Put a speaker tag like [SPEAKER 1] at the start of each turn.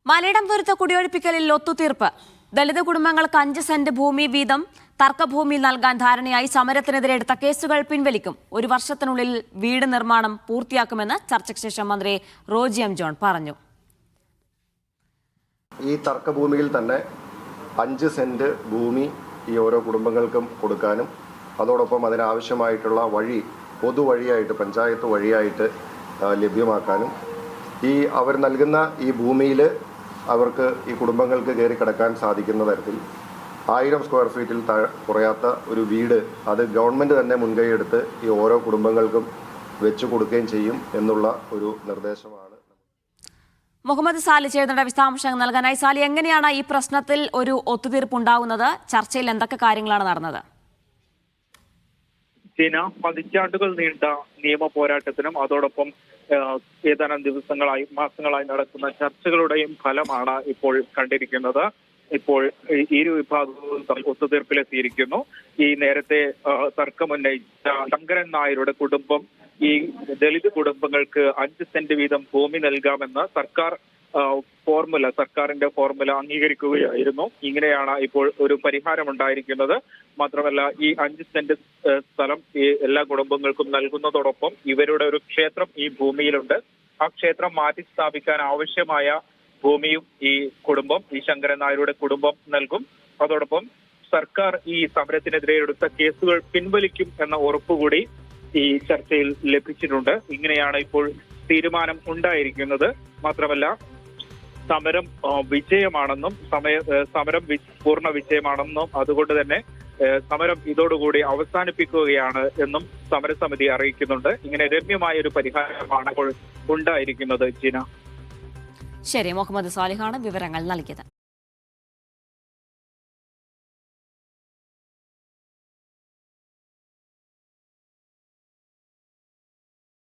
[SPEAKER 1] മലയിടംതുരുത്ത് കുടിയൊഴിപ്പിക്കലിൽ ഒത്തുതീർപ്പ്. ദളിത് കുടുംബങ്ങൾക്ക് 5 സെന്റ് ഭൂമി വീതം തർക്കഭൂമിയിൽ നൽകാൻ ധാരണയായി. സമരത്തിനെതിരെ എടുത്ത കേസുകൾ പിൻവലിക്കും. 1 വർഷത്തിനുള്ളിൽ വീട് നിർമ്മാണം പൂർത്തിയാക്കുമെന്ന് ചർച്ചയ്ക്ക് ശേഷം മന്ത്രി റോജി എം ജോൺ പറഞ്ഞു.
[SPEAKER 2] ഈ തർക്കഭൂമിയിൽ തന്നെ 5 സെന്റ് ഭൂമി ഈ ഓരോ കുടുംബങ്ങൾക്കും കൊടുക്കാനും അതോടൊപ്പം അതിനാവശ്യമായിട്ടുള്ള വഴി പൊതുവഴിയായിട്ട് പഞ്ചായത്ത് വഴിയായിട്ട് ലഭ്യമാക്കാനും അവർ നൽകുന്ന ഈ ഭൂമിയിൽ അവർക്ക് ഈ കുടുംബങ്ങൾക്ക് കയറി കിടക്കാൻ സാധിക്കുന്ന തരത്തിൽ 1000 സ്ക്വയർ ഫീറ്റിൽ കുറയാത്ത ഒരു വീട് അത് ഗവൺമെൻറ് തന്നെ മുൻകൈയെടുത്ത് ഈ ഓരോ കുടുംബങ്ങൾക്കും വെച്ചു കൊടുക്കുകയും ചെയ്യും എന്നുള്ള ഒരു നിർദ്ദേശമാണ്.
[SPEAKER 1] മുഹമ്മദ് സാലി ചേർന്ന വിശദാംശങ്ങൾ നൽകാനായി. സാലി, എങ്ങനെയാണ് ഈ പ്രശ്നത്തിൽ ഒരു ഒത്തുതീർപ്പ് ഉണ്ടാകുന്നത്? ചർച്ചയിൽ എന്തൊക്കെ കാര്യങ്ങളാണ് നടന്നത്?
[SPEAKER 3] ചീന പതിറ്റാണ്ടുകൾ നീണ്ട നിയമ പോരാട്ടത്തിനും അതോടൊപ്പം ഏതാനും മാസങ്ങളായി നടക്കുന്ന ചർച്ചകളുടെയും ഫലമാണ് ഇപ്പോൾ കണ്ടിരിക്കുന്നത്. ഇപ്പോൾ ഇരു വിഭാഗവും ഒത്തുതീർപ്പിലെത്തിയിരിക്കുന്നു. ഈ നേരത്തെ തർക്കമുന്നയിച്ച ശങ്കരൻ നായരുടെ കുടുംബം ഈ ദളിത് കുടുംബങ്ങൾക്ക് 5 സെന്റ് വീതം ഭൂമി നൽകാമെന്ന് സർക്കാരിന്റെ ഫോർമുല അംഗീകരിക്കുകയായിരുന്നു. ഇങ്ങനെയാണ് ഇപ്പോൾ ഒരു പരിഹാരമുണ്ടായിരിക്കുന്നത്. മാത്രമല്ല, ഈ 5 സെന്റ് സ്ഥലം ഈ എല്ലാ കുടുംബങ്ങൾക്കും നൽകുന്നതോടൊപ്പം ഇവരുടെ ഒരു ക്ഷേത്രം ഈ ഭൂമിയിലുണ്ട്. ആ ക്ഷേത്രം മാറ്റി സ്ഥാപിക്കാൻ ആവശ്യമായ ഭൂമിയും ഈ ശങ്കരൻ നായരുടെ കുടുംബം നൽകും. അതോടൊപ്പം സർക്കാർ ഈ സമരത്തിനെതിരെ എടുത്ത കേസുകൾ പിൻവലിക്കും എന്ന ഉറപ്പുകൂടി ഈ ചർച്ചയിൽ ലഭിച്ചിട്ടുണ്ട്. ഇങ്ങനെയാണ് ഇപ്പോൾ തീരുമാനം ഉണ്ടായിരിക്കുന്നത്. മാത്രമല്ല, സമരം വിജയമാണെന്നും സമരം പൂർണ്ണ വിജയമാണെന്നും അതുകൊണ്ട് തന്നെ സമരം ഇതോടുകൂടി അവസാനിപ്പിക്കുകയാണ് എന്നും സമരസമിതി അറിയിക്കുന്നുണ്ട്. ഇങ്ങനെ രമ്യമായ ഒരു പരിഹാരമാണ് ഇപ്പോൾ ഉണ്ടായിരിക്കുന്നത്. ജീന,
[SPEAKER 1] ശരി. മുഹമ്മദ് സാലിഹാണ് വിവരങ്ങൾ നൽകിയത്.